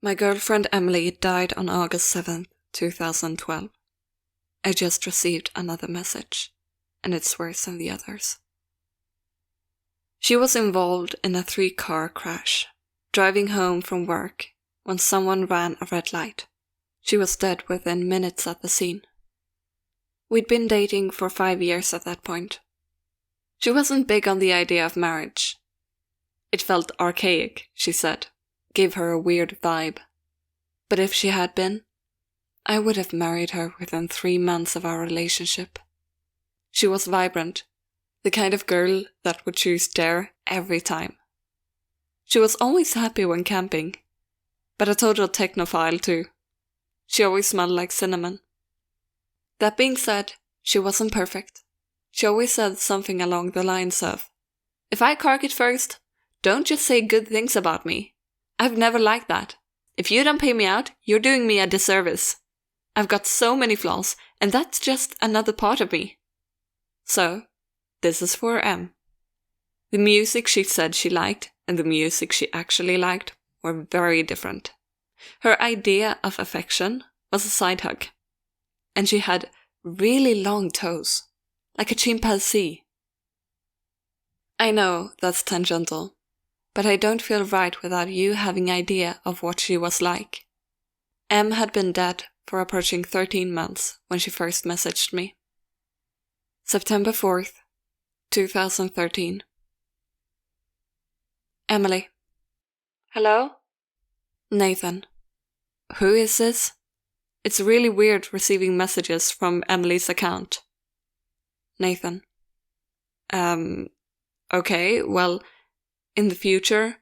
My girlfriend Emily died on August 7th, 2012. I just received another message, and it's worse than the others. She was involved in a 3-car crash, driving home from work when someone ran a red light. She was dead within minutes at the scene. We'd been dating for 5 years at that point. She wasn't big on the idea of marriage. It felt archaic, she said. Gave her a weird vibe. But if she had been, I would have married her within 3 months of our relationship. She was vibrant, the kind of girl that would choose dare every time. She was always happy when camping, but a total technophile too. She always smelled like cinnamon. That being said, she wasn't perfect. She always said something along the lines of, "If I cark it first, don't just say good things about me. I've never liked that. If you don't pay me out, you're doing me a disservice. I've got so many flaws, and that's just another part of me." So, this is for M. The music she said she liked and the music she actually liked were very different. Her idea of affection was a side hug. And she had really long toes, like a chimpanzee. I know that's tangential, but I don't feel right without you having idea of what she was like. M had been dead for approaching 13 months when she first messaged me. September 4th, 2013. Emily. Hello? Nathan. Who is this? It's really weird receiving messages from Emily's account. Nathan. Okay, well, in the future,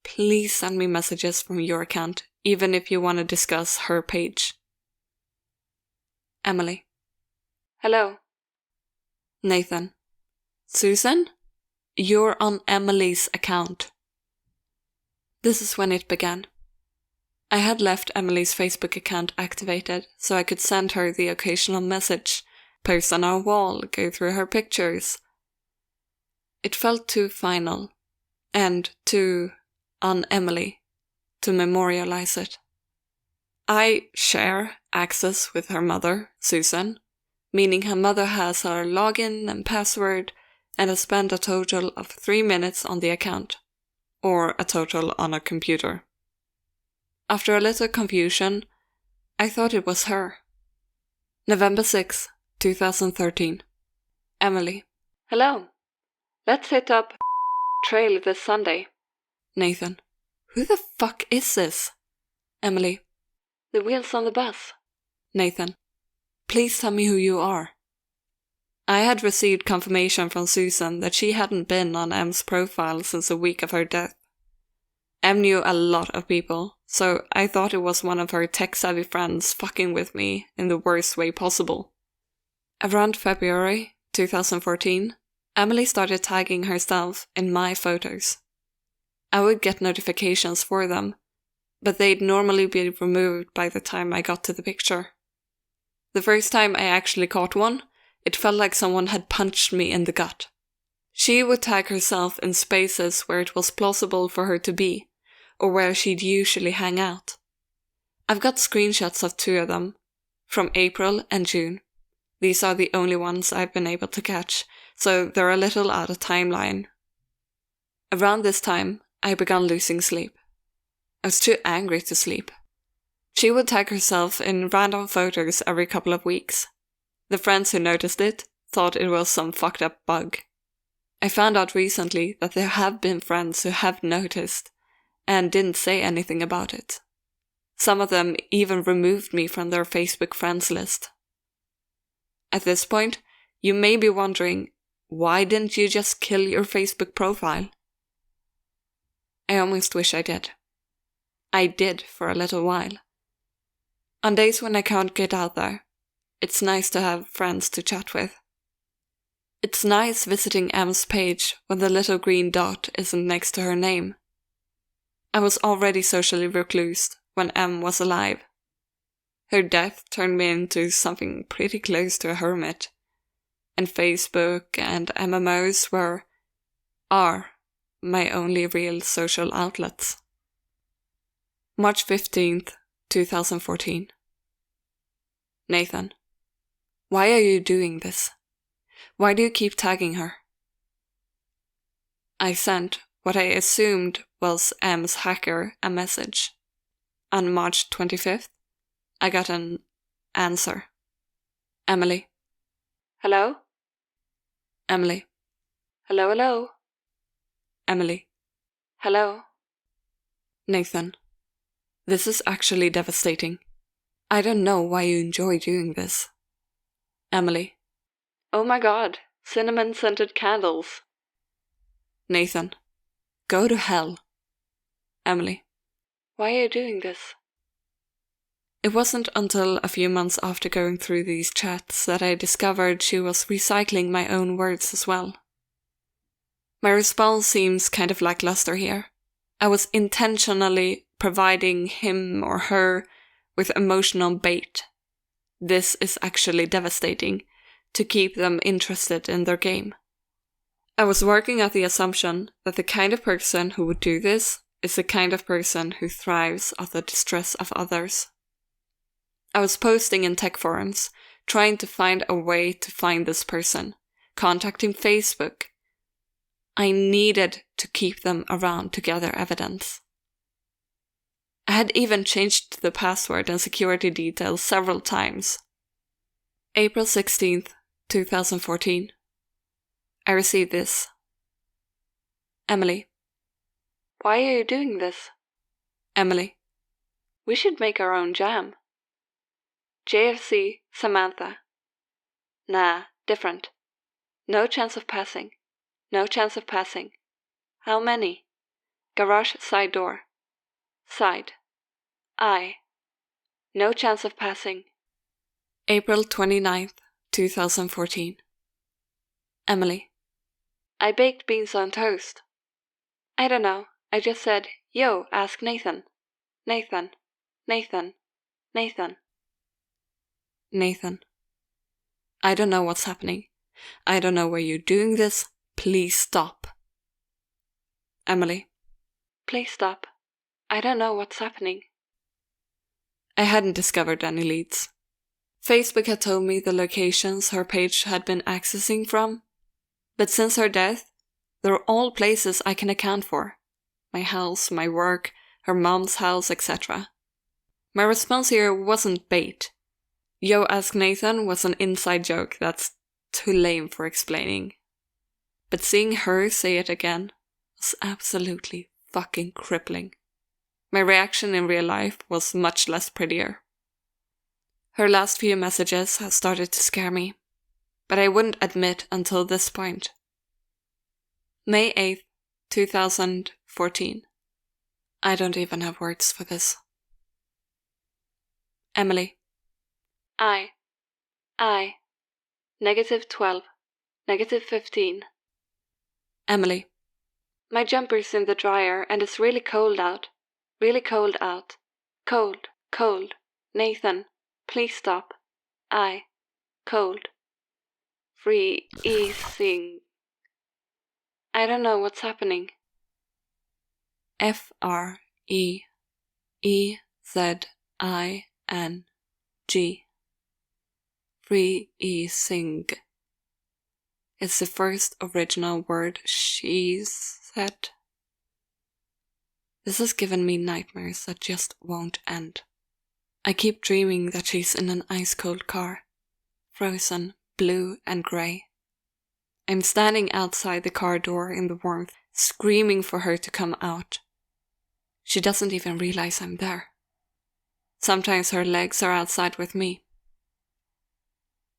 please send me messages from your account, even if you want to discuss her page. Emily. Hello. Nathan. Susan? You're on Emily's account. This is when it began. I had left Emily's Facebook account activated so I could send her the occasional message, post on our wall, go through her pictures. It felt too final, and too on Emily, to memorialize it. I share access with her mother, Susan, meaning her mother has her login and password and has spent a total of 3 minutes on the account, or a total on a computer. After a little confusion, I thought it was her. November 6, 2013. Emily. Hello. Let's hit up trail this Sunday. Nathan. Who the fuck is this? Emily. The wheels on the bus. Nathan. Please tell me who you are. I had received confirmation from Susan that she hadn't been on M's profile since a week of her death. M knew a lot of people, so I thought it was one of her tech-savvy friends fucking with me in the worst way possible. Around February 2014, Emily started tagging herself in my photos. I would get notifications for them, but they'd normally be removed by the time I got to the picture. The first time I actually caught one, it felt like someone had punched me in the gut. She would tag herself in spaces where it was plausible for her to be, or where she'd usually hang out. I've got screenshots of 2 of them, from April and June. These are the only ones I've been able to catch, so they're a little out of timeline. Around this time, I began losing sleep. I was too angry to sleep. She would tag herself in random photos every couple of weeks. The friends who noticed it thought it was some fucked up bug. I found out recently that there have been friends who have noticed and didn't say anything about it. Some of them even removed me from their Facebook friends list. At this point, you may be wondering, why didn't you just kill your Facebook profile? I almost wish I did. I did for a little while. On days when I can't get out there, it's nice to have friends to chat with. It's nice visiting M's page when the little green dot isn't next to her name. I was already socially reclused when M was alive. Her death turned me into something pretty close to a hermit, and Facebook and MMOs are my only real social outlets. March 15th, 2014. Nathan, why are you doing this? Why do you keep tagging her? I sent what I assumed was M's hacker a message. On March 25th, I got an answer. Emily. Hello? Emily. Hello, hello? Emily. Hello? Nathan. This is actually devastating. I don't know why you enjoy doing this. Emily. Oh my god, cinnamon-scented candles. Nathan. Go to hell. Emily. Why are you doing this? It wasn't until a few months after going through these chats that I discovered she was recycling my own words as well. My response seems kind of lackluster here. I was intentionally providing him or her with emotional bait. This is actually devastating, to keep them interested in their game. I was working at the assumption that the kind of person who would do this is the kind of person who thrives at the distress of others. I was posting in tech forums, trying to find a way to find this person, contacting Facebook. I needed to keep them around to gather evidence. I had even changed the password and security details several times. April 16th, 2014. I received this. Emily. Why are you doing this? Emily. We should make our own jam. JFC Samantha. Nah, different. No chance of passing. No chance of passing. How many? Garage side door. Side. I. No chance of passing. April 29th, 2014. Emily. I baked beans on toast. I don't know. I just said, yo, ask Nathan. Nathan. Nathan. Nathan. Nathan. I don't know what's happening. I don't know why you're doing this. Please stop. Emily. Please stop. I don't know what's happening. I hadn't discovered any leads. Facebook had told me the locations her page had been accessing from, but since her death, they're all places I can account for. My house, my work, her mom's house, etc. My response here wasn't bait. Yo, ask Nathan was an inside joke that's too lame for explaining. But seeing her say it again was absolutely fucking crippling. My reaction in real life was much less prettier. Her last few messages had started to scare me, but I wouldn't admit until this point. May 8th, 2014. I don't even have words for this. Emily. I. -12. -15. Emily. My jumper's in the dryer and it's really cold out. Really cold out. Cold, cold. Nathan, please stop. I. Cold. Freezing. I don't know what's happening. Freezing. Freezing is the first original word she said. This has given me nightmares that just won't end. I keep dreaming that she's in an ice-cold car, frozen, blue and grey. I'm standing outside the car door in the warmth, screaming for her to come out. She doesn't even realize I'm there. Sometimes her legs are outside with me.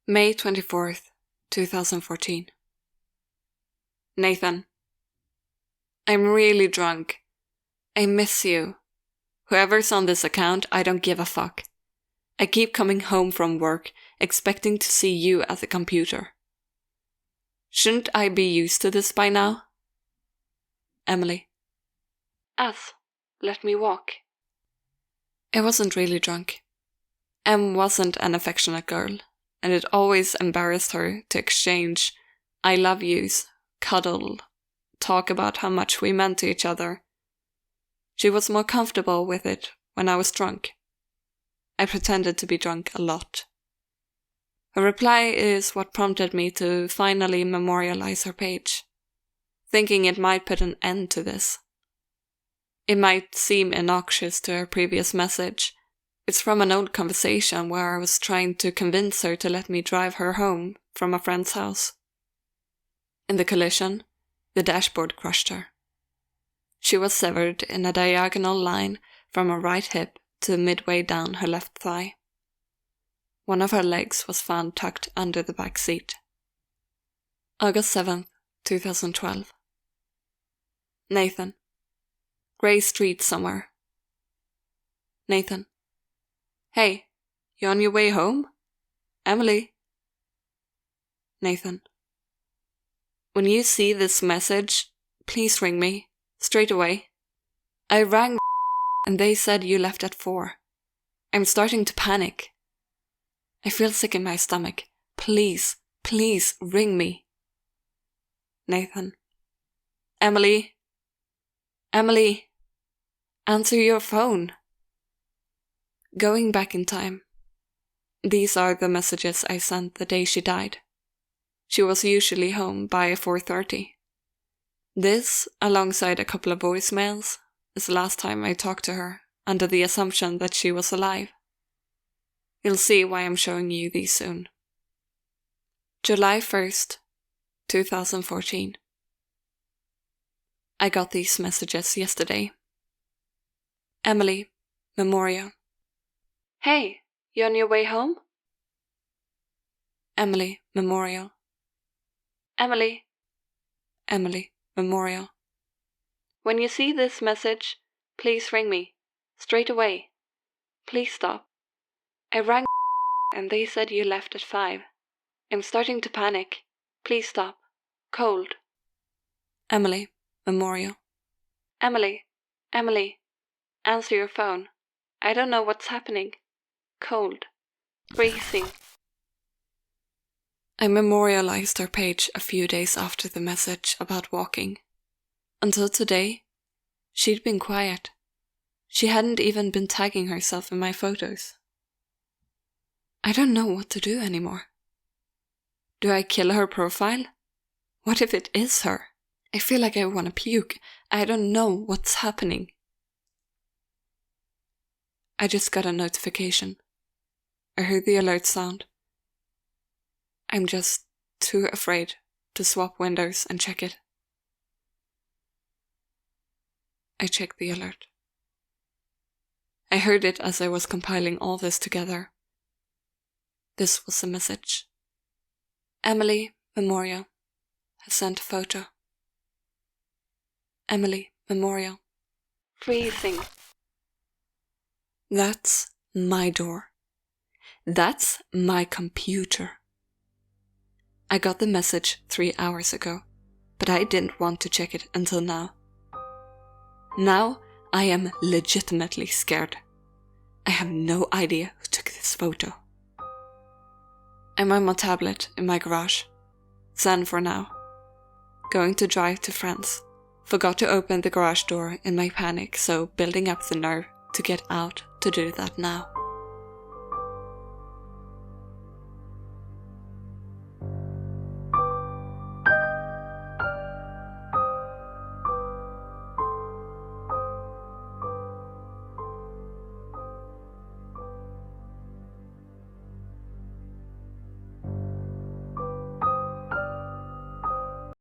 May 24th, 2014. Nathan. I'm really drunk. I miss you. Whoever's on this account, I don't give a fuck. I keep coming home from work, expecting to see you at the computer. Shouldn't I be used to this by now? Emily. Us. Let me walk. I wasn't really drunk. Em wasn't an affectionate girl, and it always embarrassed her to exchange I love yous, cuddle, talk about how much we meant to each other. She was more comfortable with it when I was drunk. I pretended to be drunk a lot. Her reply is what prompted me to finally memorialize her page, thinking it might put an end to this. It might seem innocuous to her previous message. It's from an old conversation where I was trying to convince her to let me drive her home from a friend's house. In the collision, the dashboard crushed her. She was severed in a diagonal line from her right hip to midway down her left thigh. One of her legs was found tucked under the back seat. August 7th, 2012. Nathan. Grey street somewhere. Nathan. Hey, you on your way home? Emily. Nathan. When you see this message, please ring me, straight away. I rang and they said you left at 4. I'm starting to panic. I feel sick in my stomach. Please, please ring me. Nathan. Emily. Emily. Answer your phone. Going back in time. These are the messages I sent the day she died. She was usually home by 4:30. This, alongside a couple of voicemails, is the last time I talked to her, under the assumption that she was alive. You'll see why I'm showing you these soon. July 1st, 2014. I got these messages yesterday. Emily, Memorial. Hey, you on your way home? Emily, Memorial. Emily. Emily, Memorial. When you see this message, please ring me, straight away. Please stop. I rang and they said you left at 5. I'm starting to panic. Please stop. Cold. Emily, Memorial. Emily, Emily, answer your phone. I don't know what's happening. Cold. Freezing. I memorialized her page a few days after the message about walking. Until today, she'd been quiet. She hadn't even been tagging herself in my photos. I don't know what to do anymore. Do I kill her profile? What if it is her? I feel like I want to puke. I don't know what's happening. I just got a notification. I heard the alert sound. I'm just too afraid to swap windows and check it. I checked the alert. I heard it as I was compiling all this together. This was the message. Emily, Memorial, has sent a photo. Emily, Memorial. Freezing. That's my door. That's my computer. I got the message 3 hours ago, but I didn't want to check it until now. Now I am legitimately scared. I have no idea who took this photo. I'm on my tablet in my garage. Zen for now. Going to drive to friends. Forgot to open the garage door in my panic, so building up the nerve to get out to do that now.